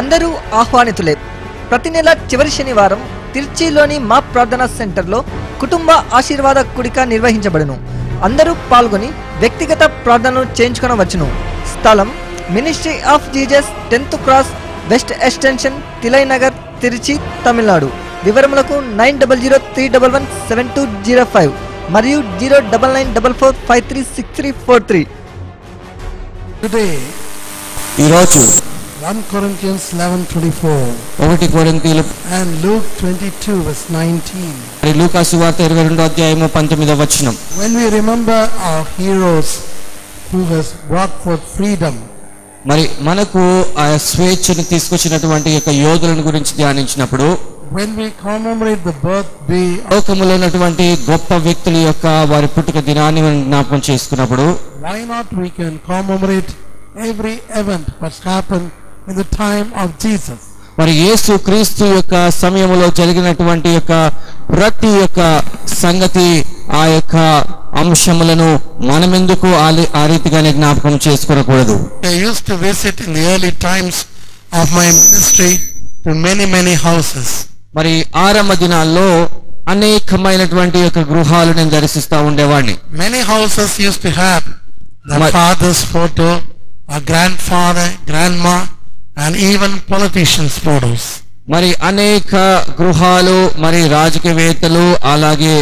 అందరూ ఆహ్వానితులే. ప్రతి నెల చివరి శనివారం తిరుచిలోని మా ప్రార్థనా సెంటర్లో కుటుంబ ఆశీర్వాద కూడిక నిర్వహించబడును. అందరూ పాల్గొని వ్యక్తిగత ప్రార్థనలు చేయించుకొనవచ్చును. స్థలం ministry of Jesus 10th cross west extension Tillai Nagar Tiruchi Tamil Nadu. వివరములకు 9030117205 మరియు 09944536343. Today, ఈరోజు 1 Corinthians 11:24 1 కొరింథీయులు and Luke 22 verse 19. లూకా సువార్త 22వ అధ్యాయము 19వ వచనం. When we remember our heroes who has brought forth freedom, మరి మనకు ఆ స్వేచ్ఛను తీసుకొచ్చినటువంటి యొక్క యోధులను గురించి ధ్యానించినప్పుడు, when we commemorate the birthday లోకములో ఉన్నటువంటి గొప్ప వ్యక్తుల యొక్క వారి పుట్టుక దినాన్ని మనం జ్ఞాపకం చేసుకున్నప్పుడు, why not we can commemorate every event what's happened in the time of Jesus. మరి యేసు క్రీస్తు యొక్క సమయంలో జరిగినటువంటి యొక్క ప్రతి యొక్క సంగతి ఆ యొక్క అంశములను మనమెందుకు ఆ రీతిగానే జ్ఞాపకం చేసుకోకూడదు. I used to visit in the early times of my ministry to many houses. మరి ఆరంభ దినాల్లో అనేకమైనటువంటి యొక్క గృహాలు నేను దర్శిస్తూ ఉండేవాడిని. Many houses used to have the father's photo, a grandfather, grandma, and even politicians' photos. మరి అనేక గృహాలు, మరి రాజకీయవేత్తలు, అలాగే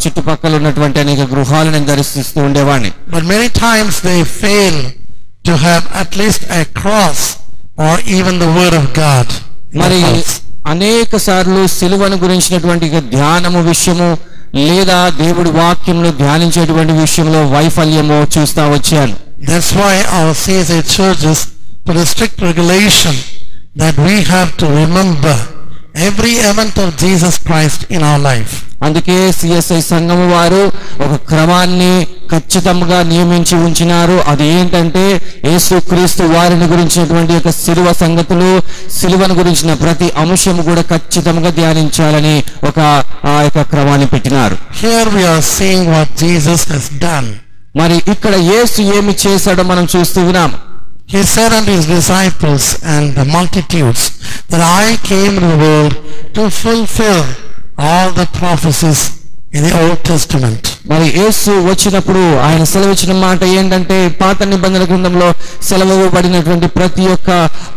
చుట్టుపక్కల ఉన్నటువంటి అనేక గృహాలు నేను దర్శిస్తూ ఉండేవాడిని. But many times they fail to have at least a cross or even the word of God. మరి అనేక సార్లు సిలువను గురించినటువంటి ధ్యానము విషయము లేదా దేవుడి వాక్యంలో ధ్యానించేటువంటి విషయంలో వైఫల్యము చూస్తా వచ్చాను. That's why our CSI churches put a strict regulation that we have to remember every event of Jesus Christ in our life. అందుకే సిఎస్ఐ సంఘము వారు ఒక క్రమాన్ని ఖచ్చితంగా నియమించి ఉంచినారు. అది ఏంటంటే యేసుక్రీస్తు వారిని గురించినటువంటి యొక్క సిలువ సంగతులు, సిలువను గురించిన ప్రతి అంశము కూడా ఖచ్చితంగా ధ్యానించాలని ఒక ఆ యొక్క క్రమాన్ని పెట్టినారు. Here we are seeing what Jesus has done. మరి ఇక్కడ యేసు ఏమి చేశాడో మనం చూస్తూ ఉన్నాం. He said unto his disciples and the multitudes that I came into the world to fulfill all the prophecies in the Old Testament. మరి యేసు వచ్చినప్పుడు ఆయన సెలవిచ్చిన మాట ఏంటంటే పాత నిబంధన గ్రంథంలో సెలవివ్వబడినటువంటి ప్రతి ఒక్క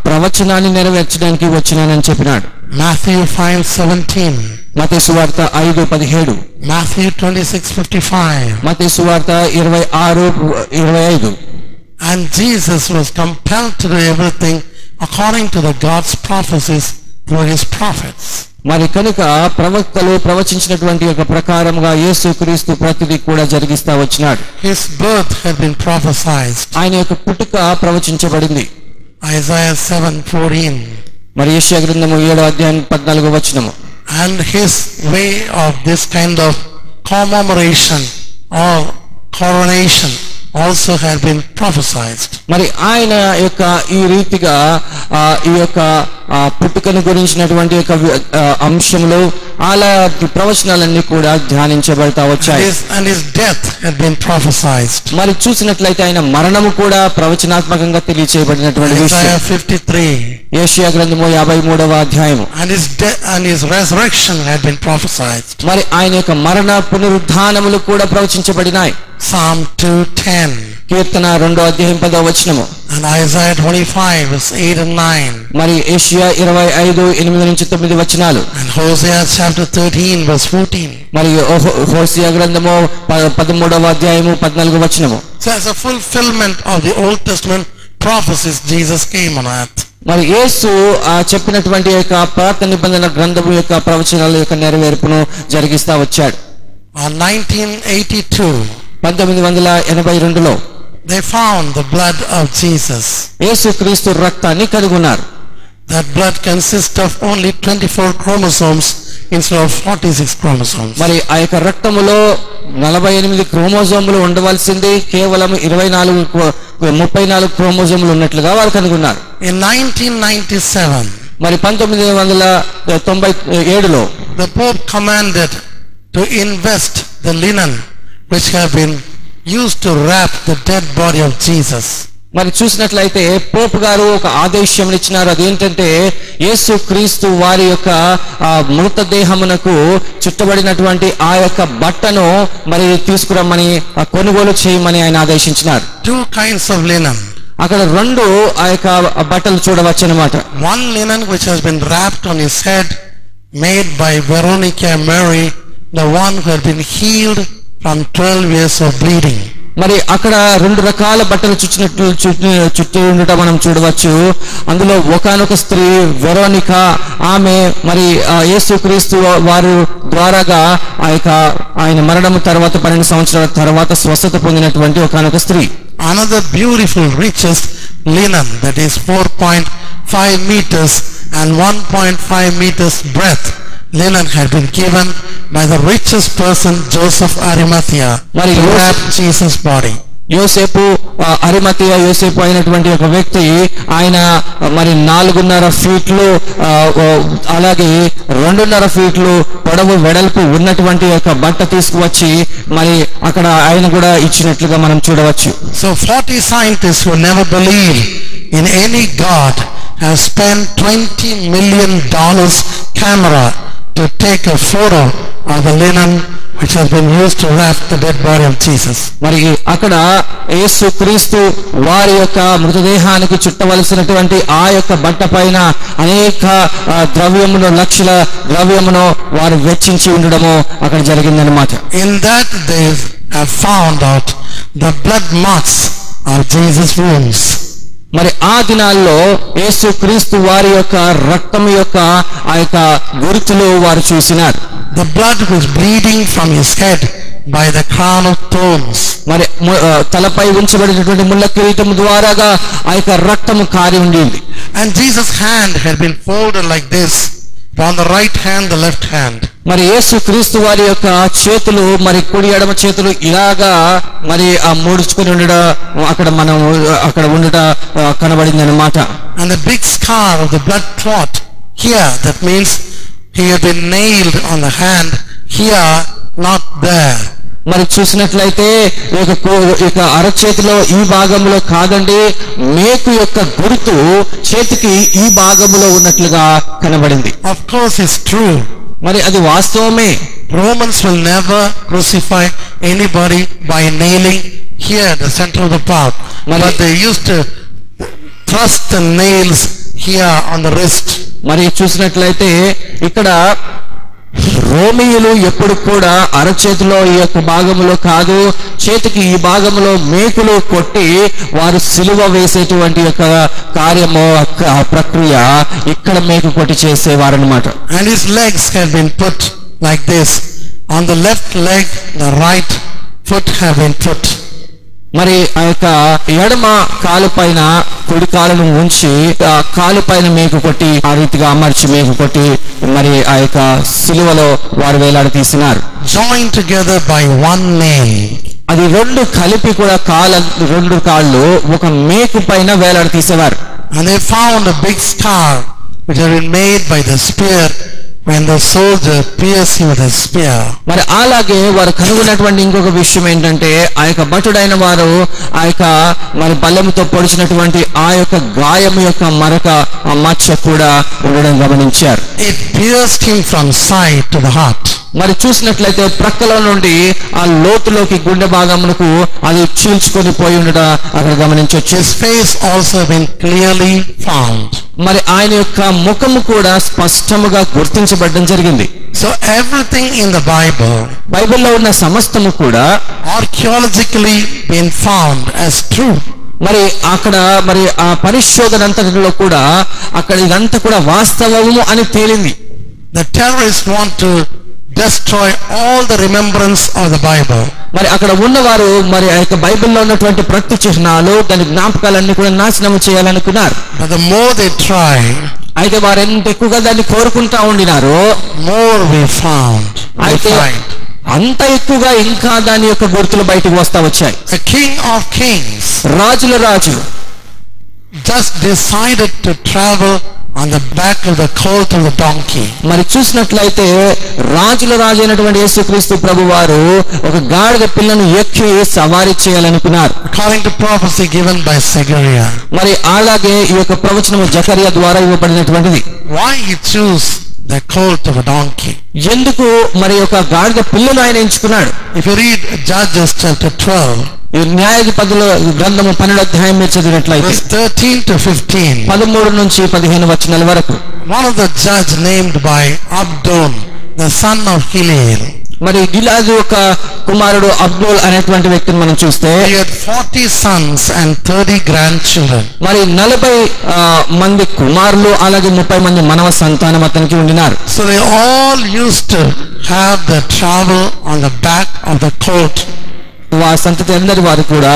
ప్రవచనాన్ని నెరవేర్చడానికి వచ్చినానని చెప్పినాడు. Matthew 5:17, మత్తయి సువార్త 5:17, Matthew 26:55. మత్తయి సువార్త 26:25. And Jesus was compelled to do everything according to the God's prophecies through his prophets. మరి కనుక ప్రవక్తలు ప్రవచించినటువంటి యొక్క ప్రకారంగా యేసుక్రీస్తు ప్రతిదీ కూడా జరిగిస్తా వచ్చినాడు. His birth had been prophesied. ఆయన యొక్క పుట్టుక ప్రవచించబడింది. Isaiah 7:14. మరి యెషయా గ్రంథము 7వ అధ్యాయం 14వ వచనము. And his way of this kind of commemoration or coronation also had been prophesied. మరి ఆయన యొక్క ఈ రీతిగా ఈ యొక్క పుట్టుకను గురించినటువంటి యొక్క అంశంలో అలాంటి ప్రవచనాలన్నీ కూడా ధ్యానించబడతా వచ్చాయి. And his death had been prophesied. మరి చూసినట్లయితే ఆయన మరణము కూడా ప్రవచనాత్మకంగా తెలియచేయబడినటువంటి విషయం. Isaiah 53. యెషయా గ్రంథము 53వ అధ్యాయము. And his death and his resurrection had been prophesied. మరి ఆయన యొక్క మరణ పునరుద్ధానములు కూడా ప్రవచించబడినాయి. Psalm 2:10. కీర్తన 2వ అధ్యాయం 10వ వచనము. And Isaiah 25 verse 8 and 9. మరి యెషయా 25:8-9 వచనాలు. And Hosea chapter 13 verse 14. మరి హోషేయ గ్రంథము 13వ అధ్యాయము 14వ వచనము. So as a fulfillment of the Old Testament prophecies, Jesus came on earth. మరి యేసు చెప్పినటువంటి యొక్క పాత నిబంధన గ్రంథము యొక్క ప్రవచనాల యొక్క నెరవేర్పును జరిగిస్తా వచ్చాడు. On 1982లో they found the blood of Jesus. యేసుక్రీస్తు రక్తాన్ని కనుగొన్నారు. That blood consists of only 24 chromosomes instead of 46 chromosomes. మరి ఆ యొక్క రక్తములో 48 క్రోమోజోములు ఉండవలసింది కేవలం 34 క్రోమోజోములు ఉన్నట్లుగా వారు కనుగొన్నారు. In 1997, మరి 1997లో the Pope commanded to invest the linen which have been used to wrap the dead body of Jesus. మరి చూసినట్లయితే పోప్ గారు ఒక ఆదేశం ఇచ్చినారు. అదేంటంటే యేసు క్రీస్తు వారి యొక్క మృతదేహమునకు చుట్టబడినటువంటి ఆ యొక్క బట్టను మరి తీసుకురమ్మని కొనుగోలు చేయమని ఆయన ఆదేశించినారు. 2 kinds of linen. అక్కడ 2 ఆ యొక్క బట్టలు చూడవచ్చు అన్నమాట. One linen which has been wrapped on his head, made by Veronica Mary, the one who had been healed from 12 years of bleeding. మరి అక్కడ 2 రకాల బట్టలు చుట్టి ఉండటం మనం చూడవచ్చు. అందులో ఒకానొక స్త్రీ వెరోనికా, ఆమె మరి యేసుక్రీస్తు వారు ద్వారాగా ఆయన మరణం తర్వాత 12 సంవత్సరాల తర్వాత స్వస్థత పొందినటువంటి ఒకానొక స్త్రీ. Another beautiful richest linen that is 4.5 meters and 1.5 meters breadth linen had been given by the richest person, Joseph Arimathea, to wrap Jesus' body. యోసేపు అరిమతియా యోసేపు అయినటువంటి ఒక వ్యక్తి, ఆయన మరి 4.5 ఫీట్లు అలాగే 2.5 ఫీట్లు పొడవు వెడల్పు ఉన్నటువంటి ఒక బట్ట తీసుకువచ్చి మరి అక్కడ ఆయన కూడా ఇచ్చినట్లుగా మనం చూడవచ్చు. So 40 scientists who never believe in any God have spent $20 million camera to take a photo of the linen which has been used to wrap the dead body of Jesus. మరి అక్కడ యేసుక్రీస్తు వారి యొక్క మృతదేహానికి చుట్టవలసినటువంటి ఆ యొక్క బట్ట పైన అనేక ద్రవ్యమును, లక్షల ద్రవ్యమును వారు వెచ్చించి ఉండడము అక్కడ జరిగిందన్నమాట. In that they have found out the blood marks of Jesus' wounds. మరి ఆ దినాల్లో యేసుక్రీస్తు వారి యొక్క రక్తం యొక్క ఆ యొక్క గుర్తులు వారు చూసినారు. The blood was bleeding from his head by the crown of thorns. మరి తలపై ఉంచబడినటువంటి ముళ్ళ కిరీటం ద్వారాగా ఆ యొక్క రక్తము కారి ఉండింది. And Jesus' hand had been folded like this, on the right hand, the left hand. మరి యేసుక్రీస్తు వారి యొక్క చేతులు మరి కుడి ఎడమ చేతులు ఇలాగా మరి ముడుచుకుని ఉండడం అక్కడ ఉండట కనబడింది అన్నమాట. And the big scar of the blood clot here, that means he had been nailed on the hand, here, not there. మరి చూసినట్లయితే ఇక అరచేతిలో ఈ భాగంలో కాదండి, మేకు యొక్క గుర్తు చేతికి ఈ భాగంలో ఉన్నట్లుగా కనబడింది. Of course it's true. మరి అది వాస్తవమే. Romans will never crucify anybody by nailing here the center of the part, but they used to thrust the nails here on the wrist. మరి చూసినట్లయితే ఇక్కడ రోమియులు ఎప్పుడు కూడా అరచేతిలో ఈ యొక్క భాగంలో కాదు, చేతికి ఈ భాగంలో మేకులు కొట్టి వారు సిలువ వేసేటువంటి యొక్క కార్యము ప్రక్రియ ఇక్కడ మేకు కొట్టి చేసేవారు అన్నమాట. And his legs have been put like this. On the left leg, the right foot have been put. మరి ఆ యొక్క ఎడమ కాలు పైన కుడి కాలును ఉంచి ఆ కాలు పైన మేకు కొట్టి ఆ రీతిగా అమర్చి మేకు కొట్టి మరి ఆ యొక్క సిలువలో వారు వేలాడ తీసినారు. Joined together by one nail. అది 2 కలిపి కూడా 2 కాళ్ళు ఒక మేకు పైన వేలాడ తీసేవారు. And they found a big scar which had been made by the spear when the soldier pierced him with a spear. మరి అలాగే వారు కనుగొన్నటువంటి ఇంకొక విషయం ఏంటంటే ఆ యొక్క భటుడైన వారు ఆ యొక్క మరి బల్లెముతో పొడిచినటువంటి ఆ యొక్క గాయం యొక్క మరక ఆ మచ్చ కూడా ఉండడం గమనించారు. It pierced him from side to the heart. మరి చూసినట్లయితే ప్రక్కలో నుండి ఆ లోతులోకి గుండె భాగమునకు అది చీల్చుకొని పోయి ఉండడం అక్కడ గమనించవచ్చు. His face also been clearly found. మరి ఆయన యొక్క ముఖము కూడా స్పష్టముగా గుర్తించబడడం జరిగింది. So everything in the బైబిల్లో ఉన్న సమస్తము కూడా archaeologically been found as true. మరి అక్కడ మరి ఆ పరిశోధన అంతటిలో కూడా అక్కడ ఇదంతా కూడా వాస్తవము అని తేలింది. The terrorists want to destroy all the remembrance of the Bible. మరి అక్కడ ఉన్నవారు మరి ఆ యొక్క బైబిల్లో ఉన్నటువంటి ప్రతి చిహ్నాలు దాని జ్ఞాపకాలన్నీ కూడా నాశనం చేయాలనుకున్నారు. But the more they try, అయితే వారు ఎంత ఎక్కువగా దాన్ని కోరుకుంటా ఉండినారో more we found. అయితే అంత ఎక్కువగా ఇంకా దాని యొక్క గుర్తులు బయటకు వస్తా వచ్చాయి. The King of Kings రాజుల రాజు just decided to travel on on the back of the colt of the donkey. మరి చూసినట్లయితే రాజుల రాజు అయినటువంటి యేసుక్రీస్తు ప్రభువారు ఒక గాడిద పిల్లను ఎక్కి సవారీ చేయాలనుకున్నారు. According to prophecy given by Zechariah. మరి అలాగే ఈ యొక్క ప్రవచనము జకరియా ద్వారా ఇవ్వబడినటువంటిది. Why he chose the colt of a donkey? ఎందుకు మరి ఒక గాడిద పిల్లను ఆయన ఎంచుకున్నాడు? If you read Judges chapter 12, ఈ న్యాయాధిపతుల గ్రంథము 12వ అధ్యాయం మీరు చదివినట్లయితే verse 13 to 15, 13 నుంచి 15 వచనాల వరకు one of the judge named by Abdon, the son of Hillel, మరి గిలాదు యొక్క కుమారుడు అబ్దుల్ అనేటువంటి వ్యక్తిని మనం చూస్తే he had 40 sons and 30 grandchildren. మరి 40 మంది కుమారులు అలాగే 30 మంది మనవ సంతానం అతనికి ఉండినారు. So they all used to have the travel on the back of the colt. వారి సంతతి అందరి వారు కూడా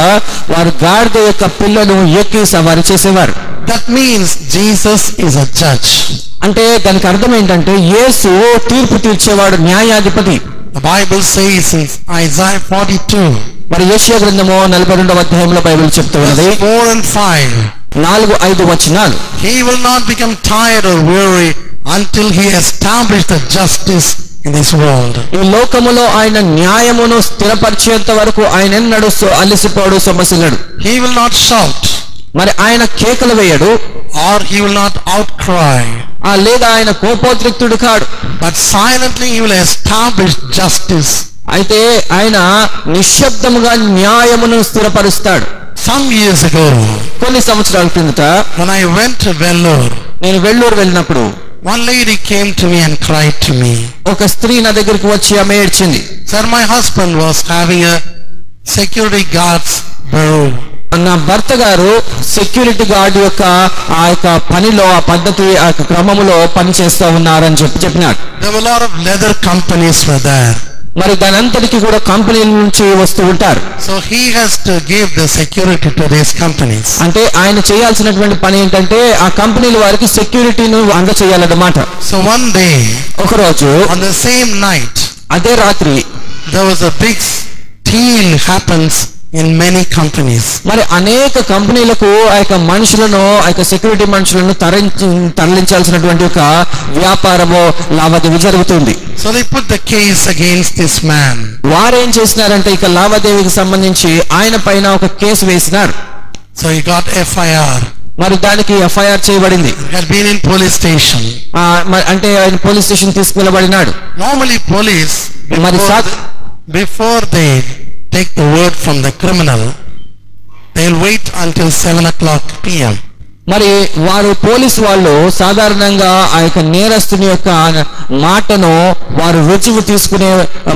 వారు గాడిద యొక్క పిల్లను ఎక్కి సవారీ చేసేవారు. That means Jesus is a judge. అంటే దానికి అర్థం ఏంటంటే యేసు తీర్పు తీర్చేవాడు, న్యాయాధిపతి. The Bible says in Isaiah 42, మరి యెషయా గ్రంథము 42వ అధ్యాయంలో బైబిల్ చెప్తున్నది, verse 4 and 5, 4-5 వచనాలు. he will not become tired or weary until he established the justice in this world. ఈ లోకములో ఆయన న్యాయమును స్థిరపరిచేంత వరకు ఆయన ఎన్నడూ అలసిపోడు, సొమ్మసిల్లడు. He will not shout, మరి ఆయన కేకలు వేయడు, or he will not outcry, లేదా ఆయన కోపోద్రిక్తుడు కాడు, but silently he will establish justice. అయితే ఆయన నిశ్శబ్దముగా న్యాయమును స్థిరపరుస్తాడు. Some years ago, కొన్ని సంవత్సరాల క్రిందట when I went to Vellore, నేను వెల్లూరు వెళ్ళినప్పుడు one lady came to me and cried to me, ఒక స్త్రీ నా దగ్గరికి వచ్చి ఆమె ఏడ్చింది. "Sir, my husband was having a security guard's bureau. నా భర్త గారు సెక్యూరిటీ గార్డ్ యొక్క ఆ యొక్క పనిలో, ఆ పద్ధతి, ఆ యొక్క క్రమములో పని చేస్తూ ఉన్నారని చెప్పినాడు. There were a lot of leather companies were there. మరి దాని అంతటికి కూడా కంపెనీల నుంచి వస్తూ ఉంటారు. So he has to give the security to these companies. అంటే ఆయన చేయాల్సినటువంటి పని ఏంటంటే ఆ కంపెనీల వారికి సెక్యూరిటీను అందచేయాలన్నమాట. So one day, ఒకరోజు on the same night, అదే రాత్రి there was a big steal happens in many companies. మరి అనేక కంపెనీలకు ఆ యొక్క మనుషులను, ఆ యొక్క సెక్యూరిటీ మనుషులను తరలించాల్సినటువంటి ఒక వ్యాపారము, లావాదేవీ జరుగుతుంది. So they put the case against this man. వారేం చేసినారంటే ఇక లావాదేవీకి సంబంధించి ఆయన పైన ఒక కేసు వేసినారు. So he got FIR. మరి దానికి ఎఫ్ఐఆర్ చేయబడింది. He had been in police station. అంటే ఆయన పోలీస్ స్టేషన్ తీసుకువెళ్ళబడినాడు. Normally police, before they take the word from the criminal, they'll wait until 7 o'clock p.m. మరి వారు పోలీసు వాళ్ళు సాధారణంగా ఆ యొక్క నేరస్తుని యొక్క మాటను వారు రుజువు తీసుకునే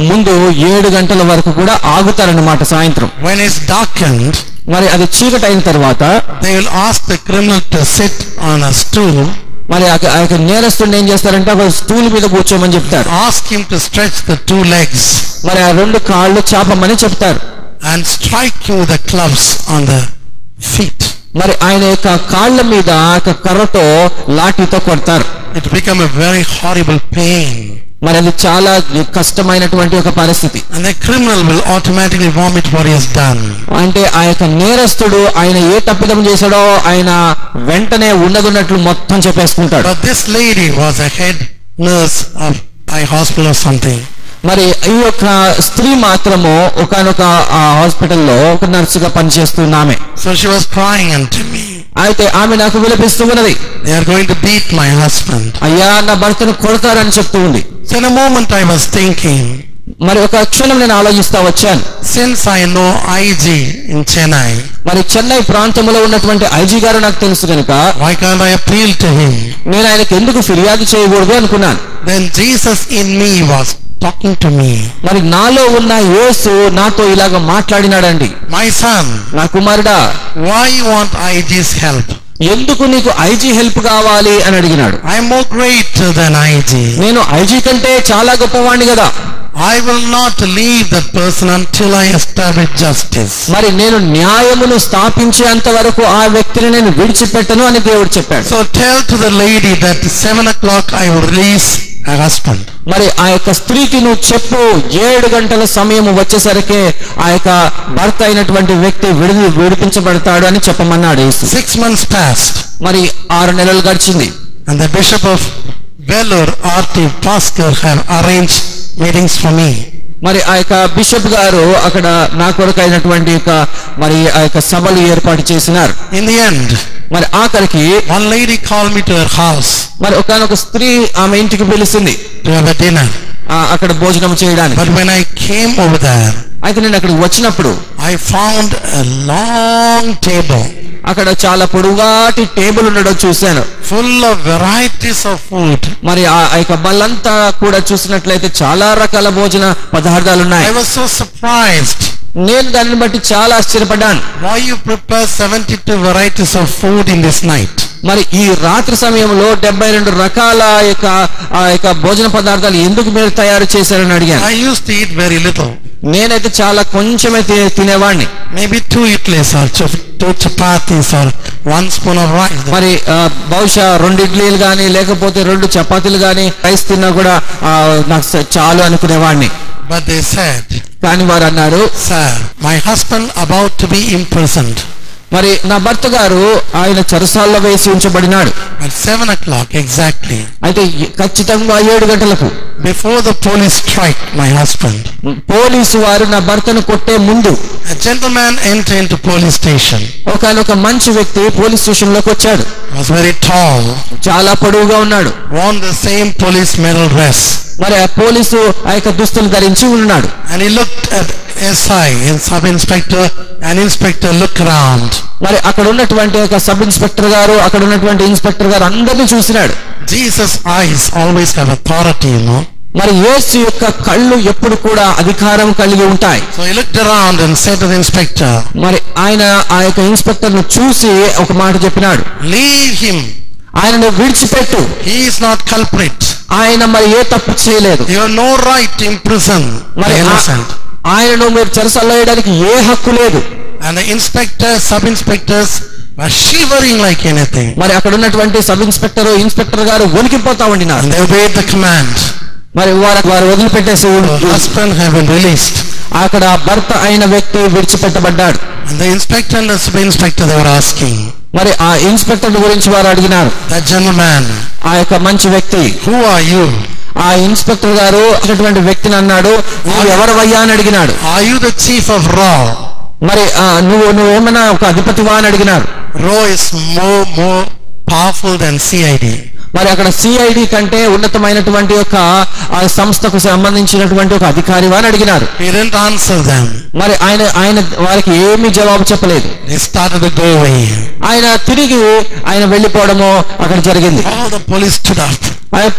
ముందు 7 గంటల వరకు కూడా ఆగుతారన్నమాట సాయంత్రం. When it's darkened, మరి అది చీకటి అయిన తర్వాత they will ask the criminal to sit on a stool. మరి ఆ యొక్క నేరస్తుని ఏం చేస్తారంటే ఒక స్టూల్ మీద కూర్చోమని చెప్తారు. Ask him to stretch the 2 legs. మరి ఆ 2 కాళ్ళు చాపమని చెప్తారు. And strike him with the clubs on the feet. మరి ఆయన యొక్క కాళ్ళ మీద కర్రతో లాఠీతో కొడతారు. It become a very horrible pain. మరి అది చాలా కష్టమైనటువంటి ఒక పరిస్థితి. And the criminal will automatically vomit what he has done. అంటే ఆ యొక్క నేరస్తుడు ఆయన ఏ తప్పిదం చేశాడో ఆయన వెంటనే ఉన్నదన్నట్లు మొత్తం చెప్పేసుకుంటాడు. But this lady was a head nurse of a hospital or something. మరి ఈ యొక్క స్త్రీ మాత్రము ఒకనొక హాస్పిటల్లో ఒక నర్సుగా పనిచేస్తున్నామే. So she was crying unto me. అయితే ఆమె నాకు విలపిస్తూ ఉన్నది, "They are going to beat my husband." అయ్యా నా భర్తను కొడతారని చెప్తూ ఉంది. So in a moment I was thinking, మరి ఒక క్షణం నేను ఆలోచిస్తా వచ్చాను. since I know IG in Chennai, మరి చెన్నై ప్రాంతంలో ఉన్నటువంటి ఐజీ గారు నాకు తెలుసు కనుక why can't I appeal to him? నేను ఆయనకు ఎందుకు ఫిర్యాదు చేయకూడదు అనుకున్నాను. Then Jesus in me was talking to me. మరి నాలో ఉన్న యేసు నాతో ఇలాగ మాట్లాడినాడండి. "My son, నా కుమారుడా, why you want IG's help?" ఎందుకు నీకు ఐజీ హెల్ప్ కావాలి అని అడిగినాడు. "I am more greater than IG. నేను ఐజీ కంటే చాలా గొప్పవాణ్ణి కదా. I will not leave that person until I establish justice." మరి నేను న్యాయమును స్థాపించేంత వరకు ఆ వ్యక్తిని నేను విడిచిపెట్టను అని దేవుడు చెప్పాడు. So tell to the lady that 7 o'clock I will release her husband. మరి ఆ యొక్క స్త్రీకి నువ్వు చెప్పు 7 గంటల సమయం వచ్చేసరికి ఆ యొక్క భర్త అయినటువంటి వ్యక్తి విడిపించబడతాడు అని చెప్పమన్నాడు యేసు. 6 months passed. మరి 6 నెలలు గడిచింది. And the Bishop of Vellore, R.T. Bhaskar, have arranged meetings for me. మరి ఆ యొక్క బిషప్ గారు అక్కడ నా కొరకు అయినటువంటి మరి ఆ యొక్క సభలు ఏర్పాటు చేసినారు. In the end, మరి ఆఖరికి one lady called me to her house మరి ఒకనొక స్త్రీ ఆమె ఇంటికి పిలిచింది to have a dinner. అక్కడ భోజనం చేయడానికి. But when I came over there, అయితే నేను అక్కడికి వచ్చినప్పుడు I found a long table అక్కడ చాలా పొడుగాటి టేబుల్ ఉండడం చూశాను. full of varieties of food. మరి ఆ యొక్క బల్లంతా కూడా చూసినట్లయితే చాలా రకాల భోజన పదార్థాలు ఉన్నాయి. I was so surprised. నేను దానిని బట్టి చాలా ఆశ్చర్యపడ్డాను. Why you prepare 72 varieties of food in this night? మరి ఈ రాత్రి సమయంలో 72 రకాల ఆ యొక్క భోజన పదార్థాలు ఎందుకు మీరు తయారు చేశారని అడిగాను. I used to eat very little. నేనైతే చాలా కొంచెమే తినేవాడిని. Maybe 2 idlis or 2 chapatis or 1 spoon of rice. మరి బహుశా 2 ఇడ్లీలు గానీ లేకపోతే 2 చపాతీలు గానీ రైస్ తిన్నా కూడా నాకు చాలు అనుకునేవాడిని. But they said, కానీ వారు అన్నారు, sir, my husband about to be imprisoned. మరి నా భర్త గారు ఆయన చెరసాల్లో వేసి ఉంచబడినాడు. At 7 o'clock exactly. అయితే ఖచ్చితంగా 7 గంటలకు Before the police strike my husband, police వారు నా భర్తను కొట్టే ముందు a gentleman entered into police station. ఒక మంచి వ్యక్తి పోలీస్ స్టేషన్ లోకి వచ్చాడు. Was very tall. చాలా పొడవుగా ఉన్నాడు. Worn the same police medal dress. మరి ఆ పోలీసు ఆ యొక్క దుస్తులు ధరించి ఉన్నాడు. And he looked at SI and sub inspector and inspector look around. మరి అక్కడ ఉన్నటువంటి ఒక సబ్ ఇన్స్పెక్టర్ గారు అక్కడ ఉన్నటువంటి ఇన్స్పెక్టర్ గారు అందరినీ చూసినాడు. Jesus' eyes always have authority, you know. మరి యేసు యొక్క కళ్ళు ఎప్పుడు కూడా అధికారం కలిగి ఉంటాయి. So he looked around and said to the inspector, మరి ఆయన ఆ యొక్క ఇన్స్పెక్టర్ ను చూసి ఒక మాట చెప్పినాడు, leave him. ఆయనను విడిచిపెట్టు, He is not culprit. ఆయన మరి ఏ తప్పు చేయలేదు. You have no right to imprison the innocent. ఆయనను మీరు చెరసాల్లో వేయడానికి ఏ హక్కు లేదు. And the inspectors, sub-inspectors were shivering like anything. మరి అక్కడ ఉన్నటువంటి సబ్ ఇన్స్పెక్టర్ గారు వణికిపోతా ఉండినారు. And they obeyed the command. మరి వారు వదిలిపెట్టేసి The husband have been released. అక్కడ భర్త అయిన వ్యక్తి విడిచిపెట్టబడ్డాడు. And the inspector and the sub-inspector they were asking, మరి ఆ ఇన్స్పెక్టర్ గురించి వారు అడిగినారు. that gentleman, ఆ యొక్క మంచి వ్యక్తి, who are you? ఆ ఇన్స్పెక్టర్ గారు అటువంటి వ్యక్తిని అన్నాడు, నువ్వు ఎవరవయ్యా అని అడిగినాడు. Are you the chief of RAW? మరి నువ్వేమన్నా ఒక అధిపతివా అని అడిగినారు. RAW is more powerful than CID. మరి అక్కడ సిఐడి కంటే ఉన్నతమైనటువంటి ఒక సంస్థకు సంబంధించినటువంటి ఒక అధికారివా అని అడిగినారు. He didn't answer them. మరి ఆయన వారికి ఏమీ జవాబు చెప్పలేదు. They started to go away. ఆయన తిరిగి వెళ్ళిపోవడము అక్కడ జరిగింది. All the police stood up.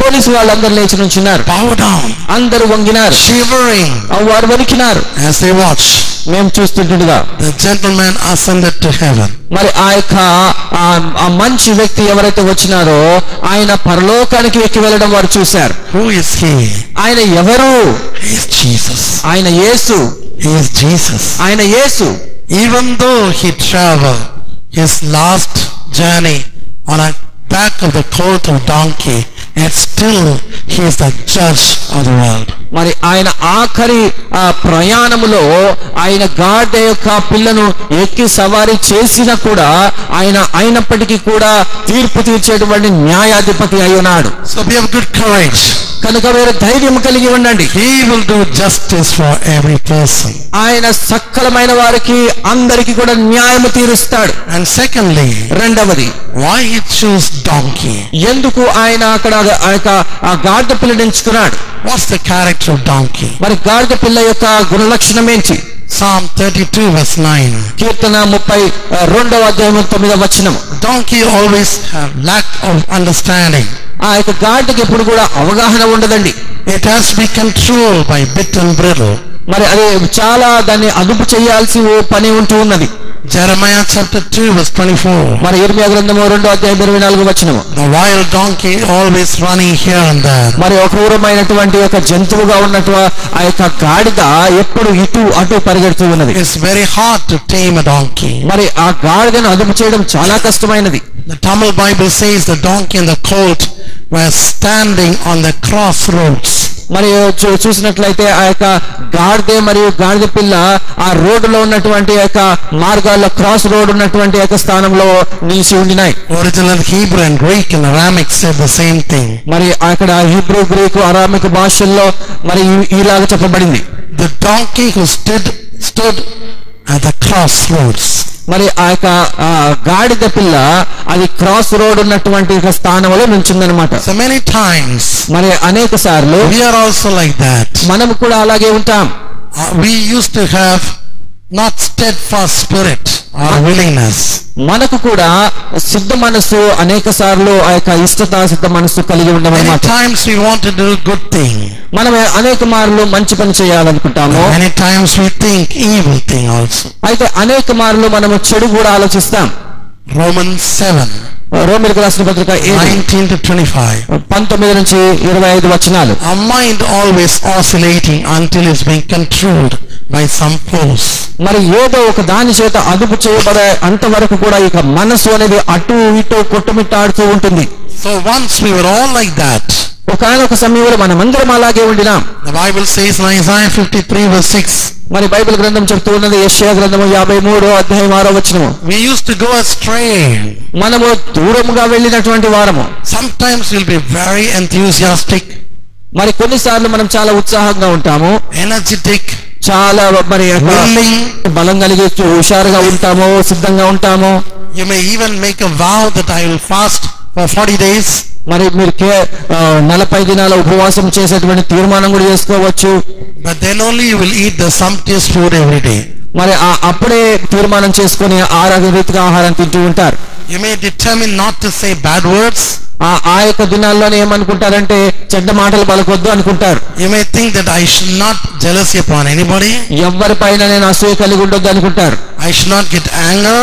Police వాళ్ళందరూ లేచి నుంచున్నారు. Bow down. అందరూ వంగినారు. Shivering. వారు వణికినారు. As they watched, మేము చూస్తుండగా the gentleman ascended to heaven. మరి ఆ యొక్క ఆ మంచి వ్యక్తి ఎవరైతే వచ్చినారో ఆయన పరలోకానికి ఎక్కి వెళ్ళడం వారు చూశారు. Who is he? ఆయన ఎవరు? He is Jesus. ఆయన యేసు. He is Jesus. ఆయన యేసు. Even though he traveled his last journey on a back of the colt of donkey, and still he is the judge of the world. మరి ఆయన ఆఖరి ప్రయాణములో ఆయన గాడిద యొక్క పిల్లను ఎక్కి సవారీ చేసినా కూడా ఆయన అయినప్పటికీ కూడా తీర్పు తీర్చేటువంటి న్యాయాధిపతి అయి ఉన్నాడు. So be of good courage. కనుక మీరు ధైర్యం కలిగి ఉండండి. He will do justice for every person. ఆయన సకలమైన వారికి అందరికి కూడా న్యాయము తీరుస్తాడు. And secondly, రెండవది, why he chose donkey? ఎందుకు ఆయన అక్కడ ఆ గాడిద పిల్లని ఎంచుకున్నాడు? What's the character of donkey? మరి గాడిద పిల్ల యొక్క గుణలక్షణం ఏంటి? Psalm 32 verse 9. కీర్తన 32వ అధ్యాయం 9వ వచనం. Donkey always have lack of understanding. ఆ యొక్క గాడిదకి ఎప్పుడు కూడా అవగాహన ఉండదండి. It has to be controlled by bit and bridle. మరి అది చాలా దాన్ని అదుపు చేయాల్సి పని ఉంటూ ఉన్నది. Jeremiah chapter 2 verse 24. మరి ఇర్మియా గ్రంథము 2వ అధ్యాయం 24వ వచనం. The wild donkey always running here and there. మరి ఒక క్రూరమైనటువంటి ఒక జంతువుగా ఉన్నట్టు ఆ యొక్క గాడిద ఎప్పుడు ఇటు అటు పరిగెడుతూ ఉన్నది. It's very hard to tame a donkey. మరి ఆ గాడిదను అదుపు చేయడం చాలా కష్టమైనది. The Tamil Bible says the donkey and the colt were standing on the crossroads. మరి చూసినట్లయితే ఆ యొక్క గాడిద మరియు గాడిద పిల్ల ఆ రోడ్డులో ఉన్నటువంటి యొక్క మార్గాల్లో క్రాస్ రోడ్ ఉన్నటువంటి యొక్క స్థానంలో నిలిచి ఉండినాయి. Original Hebrew and Greek and Aramaic said the same thing. మరి అక్కడ హీబ్రూ, గ్రీకు, అరామిక్ భాషల్లో మరి ఇలాగా చెప్పబడింది. The donkey who stood at the crossroads. మరి ఆ యొక్క గాడిద పిల్ల అది క్రాస్ రోడ్ ఉన్నటువంటి స్థానంలో నిల్చుందనమాట. So many times మరి అనేక సార్లు we are also like that. మనం కూడా అలాగే ఉంటాం. We used to have not steadfast spirit or willingness. మనకు కూడా సిద్ధ మనస్సు అనేక సార్లు ఆ యొక్క ఇష్టత సిద్ధ మనస్సు కలిగి Many ఉండమన్నమాట. times we want to do good thing. మనం అనేక మార్లు మంచి పని చేయాలనుకుంటాము. Many times we think evil thing also. అయితే అనేక మార్లు మనము చెడు కూడా ఆలోచిస్తాం. Romans 7, రోమీయులకు రాసిన పత్రిక 19 to 25. 19 నుంచి 25 వచనాలు. Our mind always oscillating until it's being controlled by some force. మరి ఏదో ఒక దాని చేత అదుపు చేయబడే అంతవరకు కూడా ఇక మనసు అనేది అటు ఇటు కొట్టుమిట్టాడుతూ ఉంటుంది. So once we were all like that. ఒకనొక సమయంలో మనమందరం అలాగే ఉండినాం. The Bible says in Isaiah 53 verse 6. మరి బైబిల్ గ్రంథం చెప్తూ ఉన్నది యెషయా గ్రంథము 53వ అధ్యాయం 6వ వచనము. We used to go astray. మనము దూరముగా వెళ్ళినటువంటి వారము. Sometimes we'll be very enthusiastic, మరి కొన్నిసార్లు మనం చాలా ఉత్సాహంగా ఉంటాము, energetic, చాలా మరి willing. బలం కలిగి హుషారుగా ఉంటాము, సిద్ధంగా ఉంటాము. You may even make a vow that I will fast for 40 days. మరి మీరు 40 దినాల ఉపవాసం చేసేటువంటి తీర్మానం కూడా చేసుకోవచ్చు. But then only you will eat the sumptuous food every day. మరి అప్పుడే తీర్మానం చేసుకుని ఆరోగ్య రీతిగా ఆహారం తింటూ ఉంటారు. You may determine not to say bad words. ఆ యొక్క దినాల్లోనే ఏమనుకుంటారంటే చెడ్డ మాటలు పలకొద్దు అనుకుంటారు. You may think that I should not jealousy upon anybody. ఎవరిపైన నేను అసూయ కలిగి ఉండొద్దు అనుకుంటారు. I should not get anger.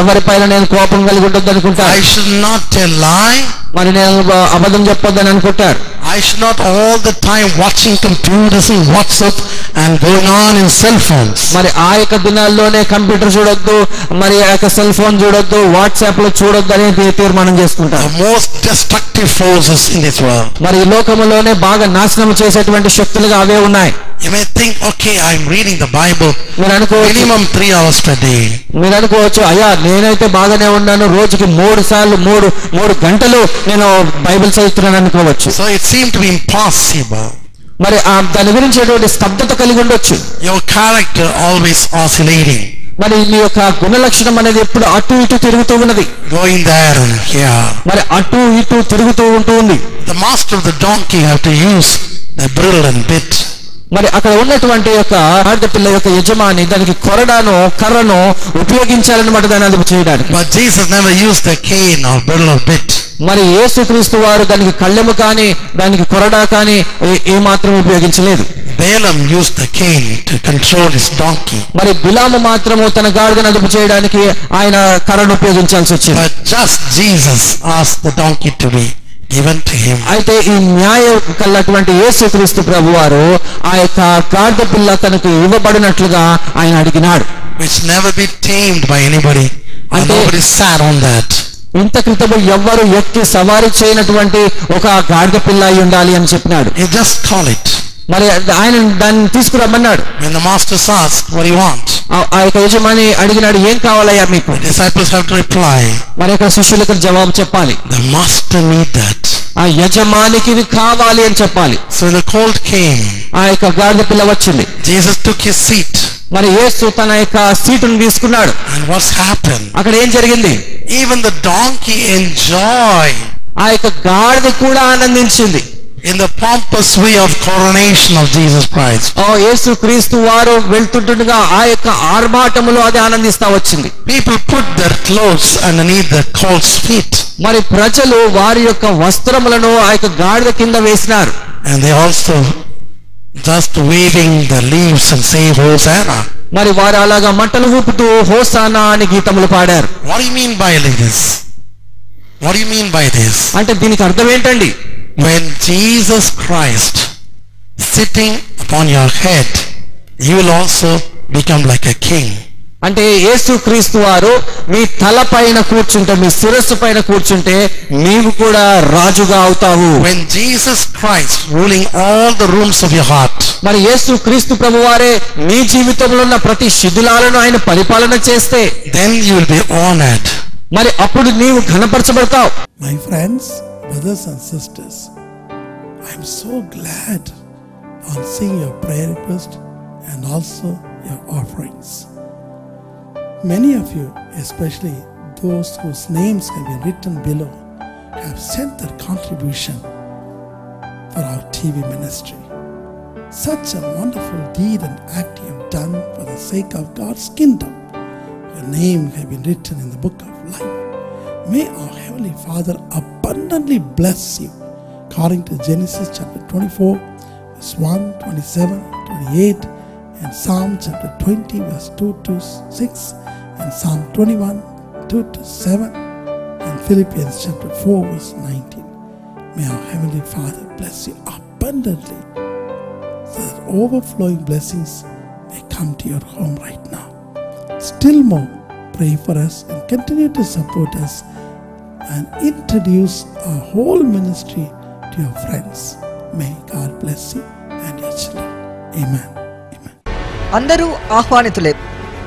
ఎవరిపైన నేను కోపం కలిగి ఉండొద్దు అనుకుంటారు. I should not tell lie. మరి నేను అబద్ధం చెప్పొద్దని అనుకుంటారు. I should not all the time watching computers and WhatsApp and going on in cell phones. మరి ఆ యొక్క దినాల్లోనే కంప్యూటర్ చూడొద్దు, మరి ఆ యొక్క సెల్ ఫోన్ చూడొద్దు, వాట్సాప్ లో చూడొద్దు అని తీర్మానం చేసుకుంటారు. The most destructive forces in this world. మరి ఈ లోకములోనే బాగా నాశనం చేసేటువంటి శక్తులుగా అవే ఉన్నాయి. You may think, okay, I'm reading the Bible మీరు అనుకోవచ్చు, minimum 3 hours per day. మీరు అనుకోవచ్చు, అయ్యా నేనైతే బాగానే ఉన్నాను, రోజుకి 3 సార్లు 3 గంటలు నేను బైబిల్ చదువుతున్నాను అనుకోవచ్చు. So it seemed to be impossible. మరి దాని గురించి ఎటువంటి స్తబ్దత కలిగి ఉండొచ్చు. Your character always oscillating. మరి మీ యొక్క గుణ లక్షణం అనేది ఎప్పుడు అటు ఇటు తిరుగుతూ ఉన్నది. Going there and here. మరి అటు ఇటు తిరుగుతూ ఉంటుంది. The master of the donkey have to use the bridle and bit. మరి అక్కడ ఉన్నటువంటి యొక్క గాడిద పిల్ల యొక్క యజమాని దానికి కొరడాను కర్రను ఉపయోగించాలన్నమాట దాన్ని అదుపు చేయడానికి. But Jesus never used the cane or bridle or bit. మరి యేసుక్రీస్తు వారు దానికి కళ్ళెము కానీ దానికి కొరడా కానీ ఏ మాత్రం ఉపయోగించలేదు. Balaam used the cane to control his donkey. మరి బిలాము మాత్రము తన గాడిదను అదుపు చేయడానికి ఆయన కర్రను ఉపయోగించాల్సి వచ్చింది. But just Jesus asked the donkey to be given to him. అయితే ఈ న్యాయం కల్లటువంటి యేసుక్రీస్తు ప్రభువారు ఆ యొక్క గాడిద పిల్ల తనకు ఇవ్వబడినట్లుగా ఆయన అడిగినాడు. Which never be tamed by anybody. And nobody sat on that. ఇంత క్రితము ఎవ్వరు ఎక్కి సవారీ చేయనటువంటి ఒక గాడిద పిల్ల అయి ఉండాలి అని చెప్పినాడు. You just call it. మరి ఆయన దాన్ని తీసుకురమ్మన్నాడు. When the master asked, what do you want? ఆ యొక్క యజమాని అడిగినాడు, ఏం కావాలయ్యా మీకు? The disciples have to reply. మరి యొక్క శిష్యులకు జవాబు చెప్పాలి. The master need that. ఆ యజమానికి ఇది కావాలి అని చెప్పాలి. So the colt came. ఆ యొక్క గాడిద పిల్ల వచ్చింది. Jesus took his seat. మరి యేసు తన యొక్క సీటును తీసుకున్నాడు. And what's happened? అక్కడ ఏం జరిగింది? Even the donkey enjoyed. ఆ యొక్క గాడిద కూడా ఆనందించింది. In the pompous way of coronation of Jesus Christ. యేసు క్రీస్తు వారు వెళ్తుండగా ఆ యొక్క ఆర్భాటములో అది ఆనందిస్తా వచ్చింది. People put their clothes underneath the colt's feet. మరి ప్రజలు వారి యొక్క వస్త్రములను ఆ యొక్క గాడిద కింద వేసినారు. And they also just waving the leaves and say Hosanna. మరి వారు అలాగా మంటలు ఊపుతూ హోసానా అని గీతములు పాడారు. What do you mean by this? What do you mean by this? అంటే దీనికి అర్థం ఏంటండి? When Jesus Christ sitting upon your head, you will also become like a king. అంటే యేసుక్రీస్తు వారు మీ తల పైన కూర్చుంటే, మీ శిరస్సు పైన కూర్చుంటే నీవు కూడా రాజుగా అవుతావు. When Jesus Christ ruling all the rooms of your heart, మరి యేసుక్రీస్తు ప్రభువారే నీ జీవితంలో ఉన్న ప్రతి శిథిలాలను ఆయన పరిపాలన చేస్తే, then you will be honored. మరి అప్పుడు నీవు ఘనపరచబడతావు. My friends, brothers and sisters, I am so glad on seeing your prayer request and also your offerings. Many of you, especially those whose names have been written below, have sent their contribution for our TV ministry. Such a wonderful deed and act you have done for the sake of God's kingdom. Your name have been written in the book of life. May our Heavenly Father abundantly bless you, according to Genesis chapter 24, verse 1, 27, 28, and Psalm chapter 20, verse 2 to 6, and Psalm 21, 2 to 7, and Philippians chapter 4, verse 19. May our Heavenly Father bless you abundantly, so that overflowing blessings may come to your home right now. Still more, pray for us and continue to support us and introduce our whole ministry to your friends. May God bless you and your children. Amen. Amen. అందరూ ఆహ్వానితులే.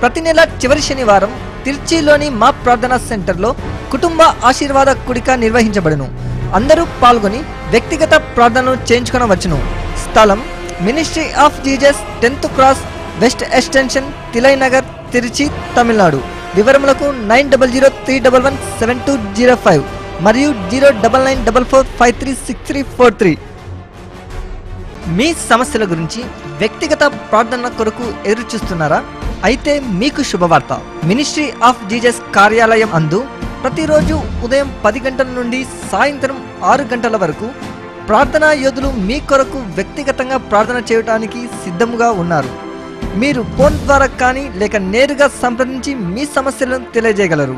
ప్రతి నెల చివరి శనివారం తిరుచిలోని మా ప్రార్థనా సెంటర్లో కుటుంబ ఆశీర్వాద కూడిక నిర్వహించబడును. అందరూ పాల్గొని వ్యక్తిగత ప్రార్థనలు చేయించుకొనవచ్చును. స్థలం ministry of Jesus 10th cross west extension, Tillai Nagar, Tiruchi, Tamil Nadu. వివరములకు 9003117205 మరియు 09944536343. మీ సమస్యల గురించి వ్యక్తిగత ప్రార్థన కొరకు ఎదురు చూస్తున్నారా? అయితే మీకు శుభవార్త. మినిస్ట్రీ ఆఫ్ జీసస్ కార్యాలయం అందు ప్రతిరోజు ఉదయం 10 గంటల నుండి సాయంత్రం 6 గంటల వరకు ప్రార్థనా యోధులు మీ కొరకు వ్యక్తిగతంగా ప్రార్థన చేయడానికి సిద్ధముగా ఉన్నారు. మీరు ఫోన్ ద్వారా కానీ లేక నేరుగా సంప్రదించి మీ సమస్యలను తెలియజేయగలరు.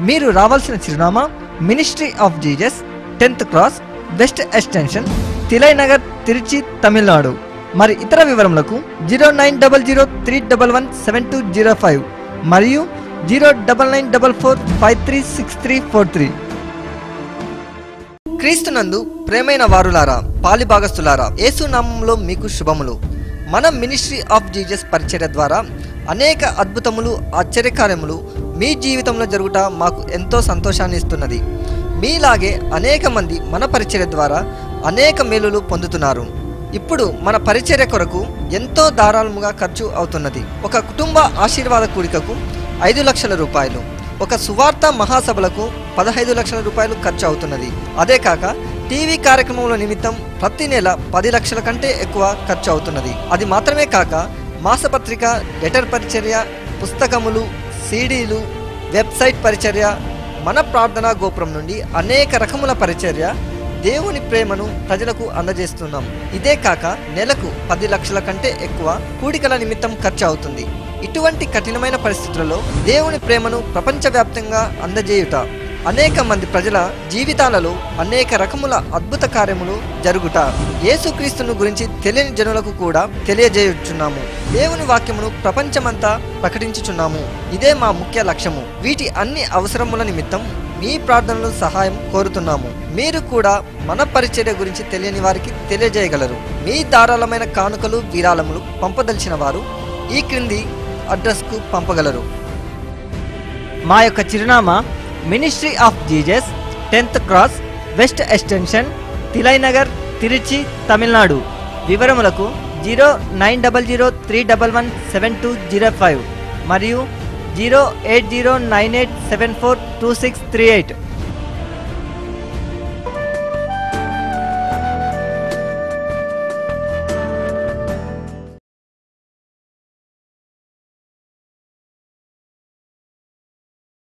మీరు రావాల్సిన చిరునామా ministry of Jesus 10th cross west extension, Tillai Nagar, Tiruchi, Tamil Nadu. మరి ఇతర వివరములకు 09033117205 మరియు 09944536343. క్రీస్తునందు ప్రేమైన వారులారా, పాలిభాగస్తులారా, యేసు నామములో మీకు శుభములు. మన మినిస్ట్రీ ఆఫ్ జీసస్ పరిచర్య ద్వారా అనేక అద్భుతములు, ఆశ్చర్యకార్యములు మీ జీవితంలో జరుగుట మాకు ఎంతో సంతోషాన్ని ఇస్తున్నది. మీలాగే అనేక మంది మన పరిచర్య ద్వారా అనేక మేలులు పొందుతున్నారు. ఇప్పుడు మన పరిచర్య కొరకు ఎంతో ధారాళముగా ఖర్చు అవుతున్నది. ఒక కుటుంబ ఆశీర్వాద కూడికకు 5 లక్షల రూపాయలు, ఒక సువార్త మహాసభలకు 15 లక్షల రూపాయలు ఖర్చు అవుతున్నది. అదే కాక టీవీ కార్యక్రమముల నిమిత్తం ప్రతి నెల 10 లక్షల కంటే ఎక్కువ ఖర్చు అవుతున్నది. అది మాత్రమే కాక మాసపత్రిక, లెటర్ పరిచర్య, పుస్తకములు, సీడీలు, వెబ్సైట్ పరిచర్య, మన ప్రార్థనా గోపురం నుండి అనేక రకముల పరిచర్య, దేవుని ప్రేమను ప్రజలకు అందజేస్తున్నాం. ఇదే కాక నెలకు 10 లక్షల కంటే ఎక్కువ కూడికల నిమిత్తం ఖర్చు అవుతుంది. ఇటువంటి కఠినమైన పరిస్థితులలో దేవుని ప్రేమను ప్రపంచవ్యాప్తంగా అందజేయుట, అనేక మంది ప్రజల జీవితాలలో అనేక రకముల అద్భుత కార్యములు జరుగుట, యేసుక్రీస్తును గురించి తెలియని జనులకు కూడా తెలియజేయుచున్నాము. దేవుని వాక్యమును ప్రపంచమంతా ప్రకటించుచున్నాము. ఇదే మా ముఖ్య లక్ష్యము. వీటి అన్ని అవసరముల నిమిత్తం మీ ప్రార్థనలు సహాయం కోరుతున్నాము. మీరు కూడా మన పరిచర్య గురించి తెలియని వారికి తెలియజేయగలరు. మీ ధారాళమైన కానుకలు, విరాళములు పంపదలిచిన వారు ఈ క్రింది అడ్రస్కు పంపగలరు. మా యొక్క చిరునామా ministry of Jesus 10th cross west extension, Tillai Nagar, Tiruchi, Tamil Nadu. వివరములకు 09003117205 మరియు 08098742638.